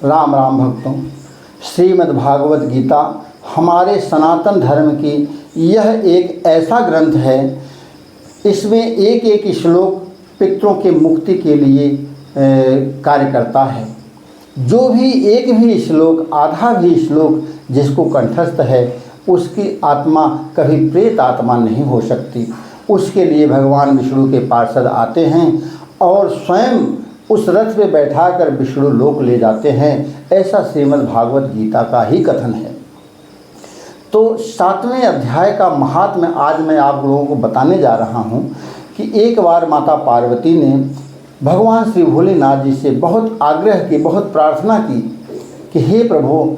राम राम भक्तों, श्रीमद् भागवत गीता हमारे सनातन धर्म की यह एक ऐसा ग्रंथ है। इसमें एक एक श्लोक पितरों के मुक्ति के लिए कार्य करता है। जो भी एक भी श्लोक, आधा भी श्लोक जिसको कंठस्थ है, उसकी आत्मा कभी प्रेत आत्मा नहीं हो सकती। उसके लिए भगवान विष्णु के पार्षद आते हैं और स्वयं उस रथ पे बैठाकर विष्णु लोक ले जाते हैं। ऐसा श्रीमद् भागवत गीता का ही कथन है। तो 7वें अध्याय का महात्म्य आज मैं आप लोगों को बताने जा रहा हूँ कि एक बार माता पार्वती ने भगवान श्री भोलेनाथ जी से बहुत आग्रह की, बहुत प्रार्थना की कि हे प्रभु,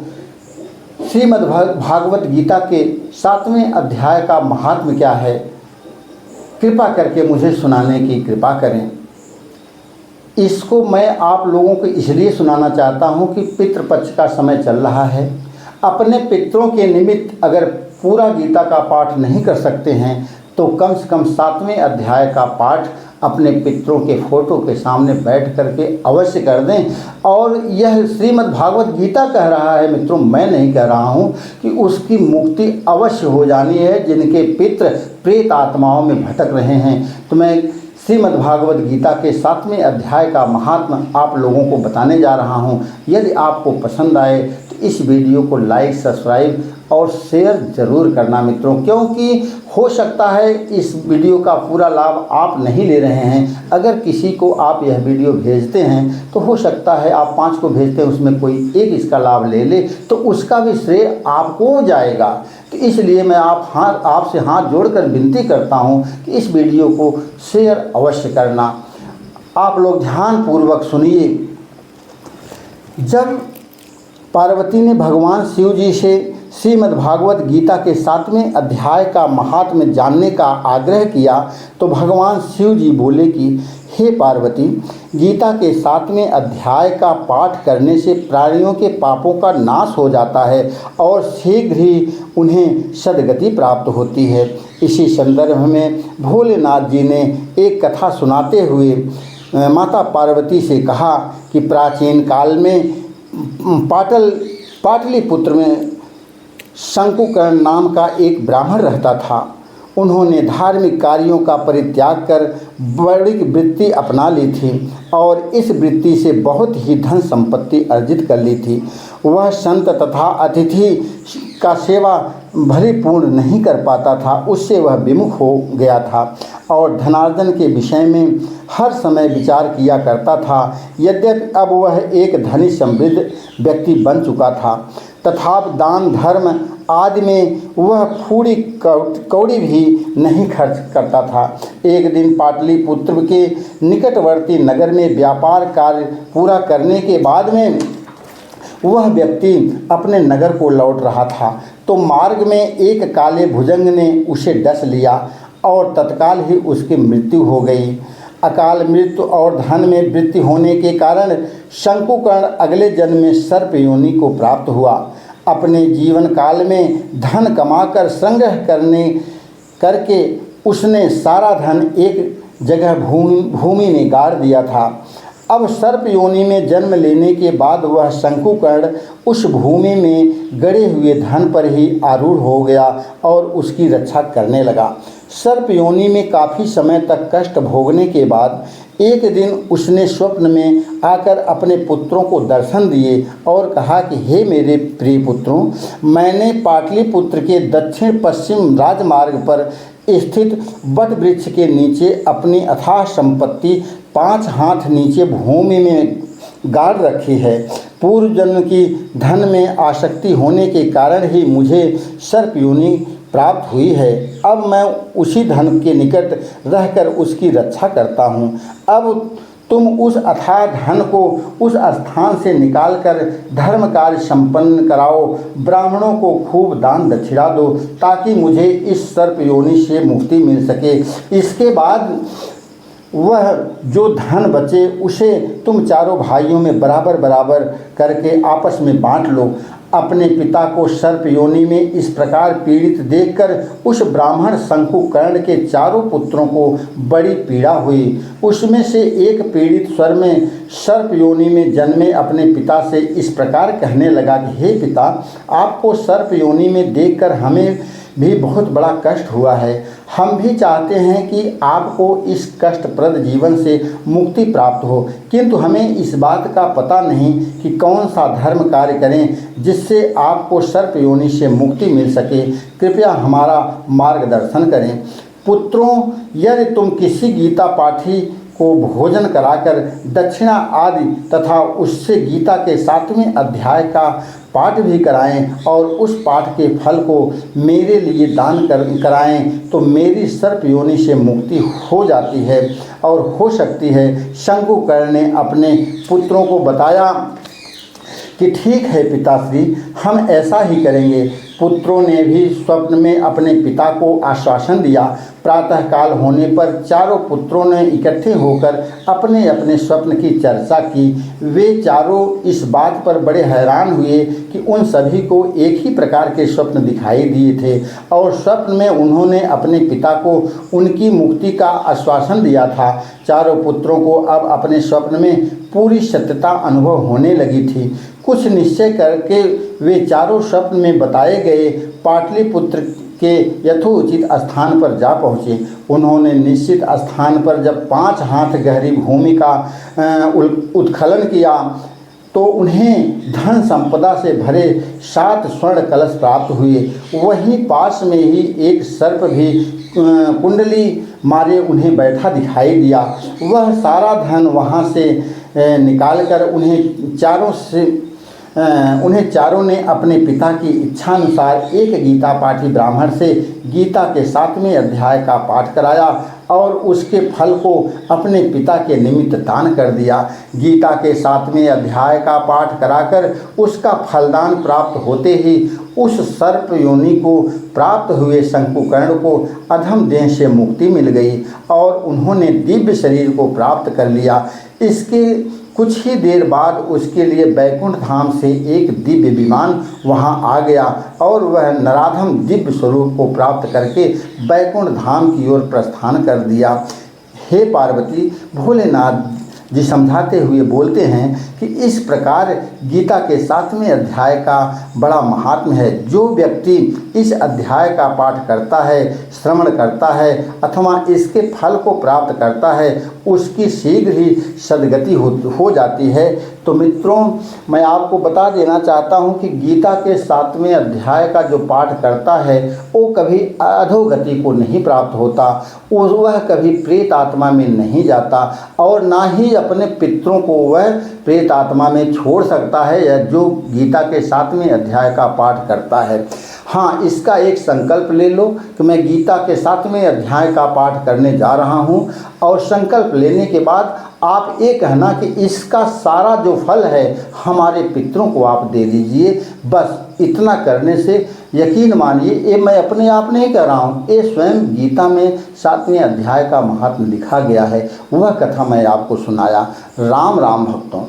श्रीमद् भागवत गीता के 7वें अध्याय का महात्म्य क्या है, कृपा करके मुझे सुनाने की कृपा करें। इसको मैं आप लोगों को इसलिए सुनाना चाहता हूँ कि पितृपक्ष का समय चल रहा है। अपने पितरों के निमित्त अगर पूरा गीता का पाठ नहीं कर सकते हैं तो कम से कम 7वें अध्याय का पाठ अपने पितरों के फोटो के सामने बैठ करके अवश्य कर दें। और यह श्रीमद् भागवत गीता कह रहा है मित्रों, मैं नहीं कह रहा हूँ, कि उसकी मुक्ति अवश्य हो जानी है जिनके पितृ प्रेत आत्माओं में भटक रहे हैं। तो मैं श्रीमद् भागवत गीता के 7वें अध्याय का महात्मा आप लोगों को बताने जा रहा हूँ। यदि आपको पसंद आए तो इस वीडियो को लाइक, सब्सक्राइब और शेयर ज़रूर करना मित्रों, क्योंकि हो सकता है इस वीडियो का पूरा लाभ आप नहीं ले रहे हैं। अगर किसी को आप यह वीडियो भेजते हैं तो हो सकता है आप 5 को भेजते हैं, उसमें कोई एक इसका लाभ ले ले तो उसका भी श्रेय आपको जाएगा। तो इसलिए मैं आपसे हाथ जोड़कर विनती करता हूं कि इस वीडियो को शेयर अवश्य करना। आप लोग ध्यानपूर्वक सुनिए। जब पार्वती ने भगवान शिव जी से श्रीमद् भागवत गीता के 7वें अध्याय का महात्म्य जानने का आग्रह किया तो भगवान शिव जी बोले कि हे पार्वती, गीता के 7वें अध्याय का पाठ करने से प्राणियों के पापों का नाश हो जाता है और शीघ्र ही उन्हें सद्गति प्राप्त होती है। इसी संदर्भ में भोलेनाथ जी ने एक कथा सुनाते हुए माता पार्वती से कहा कि प्राचीन काल में पाटलिपुत्र में शंकुकर्ण नाम का एक ब्राह्मण रहता था। उन्होंने धार्मिक कार्यों का परित्याग कर बड़ी वृत्ति अपना ली थी और इस वृत्ति से बहुत ही धन संपत्ति अर्जित कर ली थी। वह संत तथा अतिथि का सेवा भरीपूर्ण नहीं कर पाता था, उससे वह विमुख हो गया था और धनार्जन के विषय में हर समय विचार किया करता था। यद्यपि अब वह एक धनी समृद्ध व्यक्ति बन चुका था तथापि दान धर्म आदि में वह फूड़ी कौड़ी भी नहीं खर्च करता था। एक दिन पाटलिपुत्र के निकटवर्ती नगर में व्यापार कार्य पूरा करने के बाद में वह व्यक्ति अपने नगर को लौट रहा था तो मार्ग में एक काले भुजंग ने उसे डस लिया और तत्काल ही उसकी मृत्यु हो गई। अकाल मृत्यु और धन में वृद्धि होने के कारण शंकुकर्ण अगले जन्म में सर्प योनि को प्राप्त हुआ। अपने जीवन काल में धन कमाकर संग्रह करके उसने सारा धन एक जगह भूमि में गाड़ दिया था। अब सर्प योनि में जन्म लेने के बाद वह शंकुकर्ण उस भूमि में गड़े हुए धन पर ही आरूढ़ हो गया और उसकी रक्षा करने लगा। सर्प योनि में काफ़ी समय तक कष्ट भोगने के बाद एक दिन उसने स्वप्न में आकर अपने पुत्रों को दर्शन दिए और कहा कि हे मेरे प्रिय पुत्रों, मैंने पाटलिपुत्र के दक्षिण पश्चिम राजमार्ग पर स्थित वट वृक्ष के नीचे अपनी अथाह संपत्ति 5 हाथ नीचे भूमि में गाड़ रखी है। पूर्व जन्म की धन में आसक्ति होने के कारण ही मुझे सर्प योनि प्राप्त हुई है। अब मैं उसी धन के निकट रहकर उसकी रक्षा करता हूँ। अब तुम उस अथाह धन को उस स्थान से निकालकर धर्म कार्य संपन्न कराओ, ब्राह्मणों को खूब दान दक्षिणा दो ताकि मुझे इस सर्प योनि से मुक्ति मिल सके। इसके बाद वह जो धन बचे उसे तुम चारों भाइयों में बराबर बराबर करके आपस में बांट लो। अपने पिता को सर्प योनि में इस प्रकार पीड़ित देखकर उस ब्राह्मण शंकुकर्ण के चारों पुत्रों को बड़ी पीड़ा हुई। उसमें से एक पीड़ित स्वर में सर्प योनि में जन्मे अपने पिता से इस प्रकार कहने लगा कि हे पिता, आपको सर्प योनि में देखकर हमें भी बहुत बड़ा कष्ट हुआ है। हम भी चाहते हैं कि आपको इस कष्टप्रद जीवन से मुक्ति प्राप्त हो, किंतु हमें इस बात का पता नहीं कि कौन सा धर्म कार्य करें जिससे आपको सर्प योनि से मुक्ति मिल सके। कृपया हमारा मार्गदर्शन करें। पुत्रों, यदि तुम किसी गीता पाठी को भोजन कराकर दक्षिणा आदि तथा उससे गीता के 7वें अध्याय का पाठ भी कराएं और उस पाठ के फल को मेरे लिए दान कराएं तो मेरी सर्प योनि से मुक्ति हो जाती है और हो सकती है। शंकुकर्ण ने अपने पुत्रों को बताया कि ठीक है पिताश्री, हम ऐसा ही करेंगे। पुत्रों ने भी स्वप्न में अपने पिता को आश्वासन दिया। प्रातःकाल होने पर चारों पुत्रों ने इकट्ठे होकर अपने अपने स्वप्न की चर्चा की। वे चारों इस बात पर बड़े हैरान हुए कि उन सभी को एक ही प्रकार के स्वप्न दिखाई दिए थे और स्वप्न में उन्होंने अपने पिता को उनकी मुक्ति का आश्वासन दिया था। चारों पुत्रों को अब अपने स्वप्न में पूरी सत्यता अनुभव होने लगी थी। कुछ निश्चय करके वे चारों स्वप्न में बताए गए पाटलिपुत्र के यथोचित स्थान पर जा पहुँचे। उन्होंने निश्चित स्थान पर जब 5 हाथ गहरी भूमि का उत्खनन किया तो उन्हें धन संपदा से भरे 7 स्वर्ण कलश प्राप्त हुए। वहीं पास में ही एक सर्प भी कुंडली मारे उन्हें बैठा दिखाई दिया। वह सारा धन वहाँ से निकालकर उन्हें चारों ने अपने पिता की इच्छानुसार एक गीता पाठी ब्राह्मण से गीता के 7वें अध्याय का पाठ कराया और उसके फल को अपने पिता के निमित्त दान कर दिया। गीता के 7वें अध्याय का पाठ कराकर उसका फलदान प्राप्त होते ही उस सर्प योनि को प्राप्त हुए शंकुकर्ण को अधम देह से मुक्ति मिल गई और उन्होंने दिव्य शरीर को प्राप्त कर लिया। इसके कुछ ही देर बाद उसके लिए बैकुंठ धाम से एक दिव्य विमान वहां आ गया और वह नराधम दिव्य स्वरूप को प्राप्त करके बैकुंठ धाम की ओर प्रस्थान कर दिया। हे पार्वती, भोलेनाथ जी समझाते हुए बोलते हैं कि इस प्रकार गीता के 7वें अध्याय का बड़ा महात्म्य है। जो व्यक्ति इस अध्याय का पाठ करता है, श्रवण करता है अथवा इसके फल को प्राप्त करता है, उसकी शीघ्र ही सद्गति हो जाती है। तो मित्रों, मैं आपको बता देना चाहता हूँ कि गीता के 7वें अध्याय का जो पाठ करता है वो कभी अधोगति को नहीं प्राप्त होता, वह कभी प्रेत आत्मा में नहीं जाता और ना ही अपने पितरों को वह प्रेत आत्मा में छोड़ सकता है या जो गीता के 7वें अध्याय का पाठ करता है। हाँ, इसका एक संकल्प ले लो कि मैं गीता के 7वें अध्याय का पाठ करने जा रहा हूँ और संकल्प लेने के बाद आप ये कहना कि इसका सारा जो फल है हमारे पितरों को आप दे दीजिए। बस इतना करने से यकीन मानिए, ये मैं अपने आप नहीं कह रहा हूँ, ये स्वयं गीता में 7वें अध्याय का महात्म्य लिखा गया है। वह कथा मैं आपको सुनाया। राम राम भक्तों।